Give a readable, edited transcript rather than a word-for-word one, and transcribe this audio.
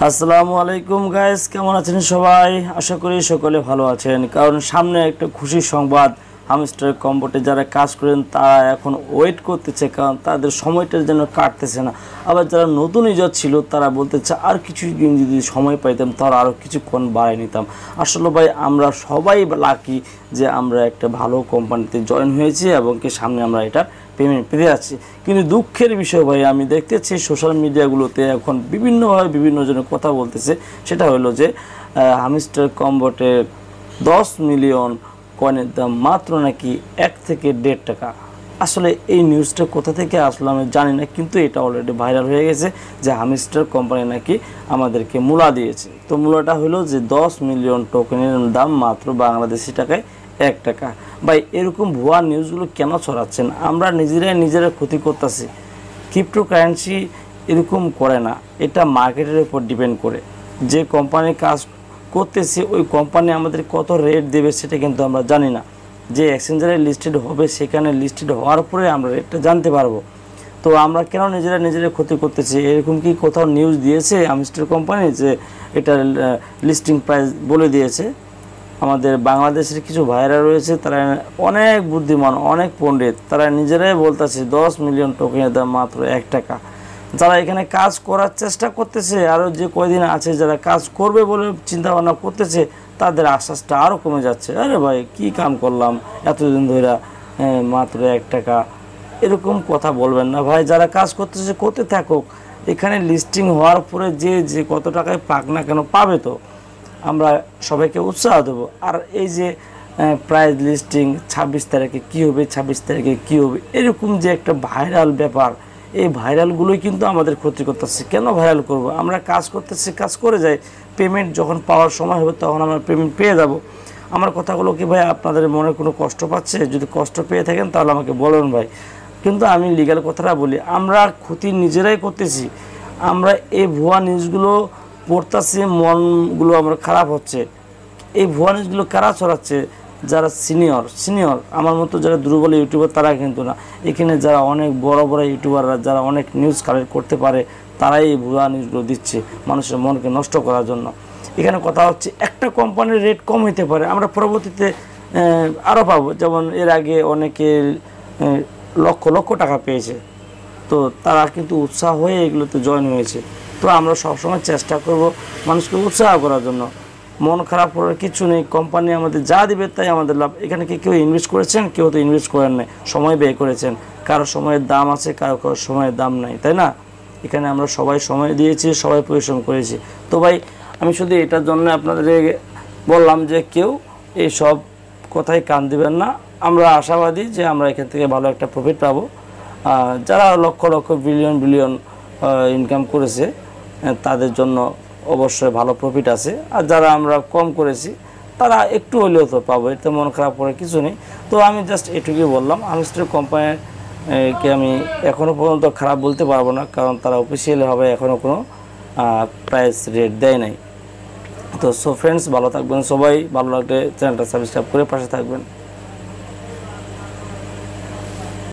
আসসালামু আলাইকুম গাইস, কেমন আছেন সবাই? আশা করি সকলে ভালো আছেন, কারণ সামনে একটা খুশির সংবাদ। হামস্টার কম্বোটে যারা কাজ করেন তারা এখন ওয়েট করতেছে, কারণ তাদের সময়টা যেন কাটতেছে না। আবার যারা নতুন ইজাদ ছিল তারা বলতেছে আর কিছু দিন যদি সময় পাইতাম তারা আরও কিছুক্ষণ বাড়াই নিতাম। আসলে ভাই আমরা সবাই লাকি যে আমরা একটা ভালো কোম্পানিতে জয়েন হয়েছি এবং কি সামনে আমরা এটা পেমেন্ট পেতে যাচ্ছি। কিন্তু দুঃখের বিষয় ভাই, আমি দেখতেছি সোশ্যাল মিডিয়াগুলোতে এখন বিভিন্নভাবে বিভিন্ন জনের কথা বলতেছে। সেটা হলো যে হামস্টার কম্বোটে 10 মিলিয়ন কয়েনের দাম মাত্র নাকি 1 থেকে 1.5 টাকা। আসলে এই নিউজটা কোথা থেকে আসলো আমি জানি না, কিন্তু এটা অলরেডি ভাইরাল হয়ে গেছে যে হামস্টার কোম্পানি নাকি আমাদেরকে মূলা দিয়েছে। তো মূলাটা হলো যে 10 মিলিয়ন টোকেনের দাম মাত্র বাংলাদেশি টাকায় 1 টাকা। ভাই এরকম ভুয়া নিউজগুলো কেন ছড়াচ্ছেন? আমরা নিজেরা ক্ষতি করতেছি। ক্রিপ্টো কারেন্সি এরকম করে না, এটা মার্কেটের উপর ডিপেন্ড করে। যে কোম্পানি কাজ করতেছে ওই কোম্পানি আমাদের কত রেট দেবে সেটা কিন্তু আমরা জানি না। যে এক্সচেঞ্জারে লিস্টেড হবে সেখানে লিস্টেড হওয়ার পরে আমরা রেটটা জানতে পারবো। তো আমরা কেন নিজেরা ক্ষতি করতেছি? এরকম কি কোথাও নিউজ দিয়েছে হামস্টার কোম্পানি যে এটা লিস্টিং প্রাইস বলে দিয়েছে? আমাদের বাংলাদেশের কিছু ভাইরা রয়েছে, তারা অনেক বুদ্ধিমান, অনেক পণ্ডিত, তারা নিজেরাই বলতেছে 10 মিলিয়ন টোকেনের দাম মাত্র 1 টাকা। যারা এখানে কাজ করার চেষ্টা করতেছে, আরও যে কয়দিন আছে যারা কাজ করবে বলে চিন্তা ভাবনা করতেছে, তাদের আশ্বাসটা আরও কমে যাচ্ছে। আরে ভাই কি কাম করলাম এতদিন ধরে, মাত্র 1 টাকা, এরকম কথা বলবেন না ভাই। যারা কাজ করতেছে করতে থাকুক, এখানে লিস্টিং হওয়ার পরে যে কত টাকায় পাক না কেন পাবে, তো আমরা সবাইকে উৎসাহ দেবো। আর এই যে প্রাইস লিস্টিং 26 তারিখে কী হবে, 26 তারিখে কী হবে, এরকম যে একটা ভাইরাল ব্যাপার, এই ভাইরালগুলোই কিন্তু আমাদের ক্ষতি করতেছে। কেন ভাইরাল করব? আমরা কাজ করতেছি, কাজ করে যাই, পেমেন্ট যখন পাওয়ার সময় হবে তখন আমরা পেমেন্ট পেয়ে যাব। আমার কথাগুলো কি ভাই আপনাদের মনে কোনো কষ্ট পাচ্ছে? যদি কষ্ট পেয়ে থাকেন তাহলে আমাকে বলুন ভাই। কিন্তু আমি লিগ্যাল কথাটা বলি, আমরা ক্ষতি নিজেরাই করতেছি। আমরা এই ভুয়া নিউজগুলো পড়তেছি, মনগুলো আমার খারাপ হচ্ছে। এই ভুয়া নিউজগুলো কারা ছড়াচ্ছে? যারা সিনিয়র আমার মতো যারা দুর্বল ইউটিউবার তারা কিন্তু না। এখানে যারা অনেক বড় ইউটিউবাররা যারা অনেক নিউজ কালেক্ট করতে পারে তারাই এই ভুয়া নিউজগুলো দিচ্ছে মানুষের মনকে নষ্ট করার জন্য। এখানে কথা হচ্ছে একটা কোম্পানির রেট কম হতে পারে, আমরা পরবর্তীতে আরও পাবো। যেমন এর আগে অনেকে লক্ষ টাকা পেয়েছে, তো তারা কিন্তু উৎসাহ হয়ে এগুলোতে জয়েন হয়েছে। তো আমরা সবসময় চেষ্টা করব মানুষকে উৎসাহ করার জন্য। মন খারাপ করার কিছু নেই, কোম্পানি আমাদের যা দিবে তাই আমাদের লাভ। এখানে কি কেউ ইনভেস্ট করেছেন? কেউ তো ইনভেস্ট করেন নাই, সময় ব্যয় করেছেন। কারো সময়ের দাম আছে, কারো সময়ের দাম নাই, তাই না? এখানে আমরা সবাই সময় দিয়েছি, সবাই পরিশ্রম করেছি। তো ভাই আমি শুধু এটার জন্য আপনাদের বললাম যে কেউ এই সব কথাই কান দিবেন না। আমরা আশাবাদী যে আমরা এখান থেকে ভালো একটা প্রফিট পাবো। যারা লক্ষ বিলিয়ন ইনকাম করেছে তাদের জন্য অবশ্যই ভালো প্রফিট আছে, আর যারা আমরা কম করেছি তারা একটু হলেও তো পাবো, এতে মন খারাপ করার কিছু নেই। তো আমি জাস্ট এটুকুই বললাম। হামস্টার কোম্পানিকে আমি এখনও পর্যন্ত খারাপ বলতে পারবো না, কারণ তারা অফিসিয়ালি হবে এখনও কোনো প্রাইস রেট দেয় নাই। তো সো ফ্রেন্ডস, ভালো থাকবেন সবাই। ভালো লাগলে চ্যানেলটা সাবস্ক্রাইব করে পাশে থাকবেন।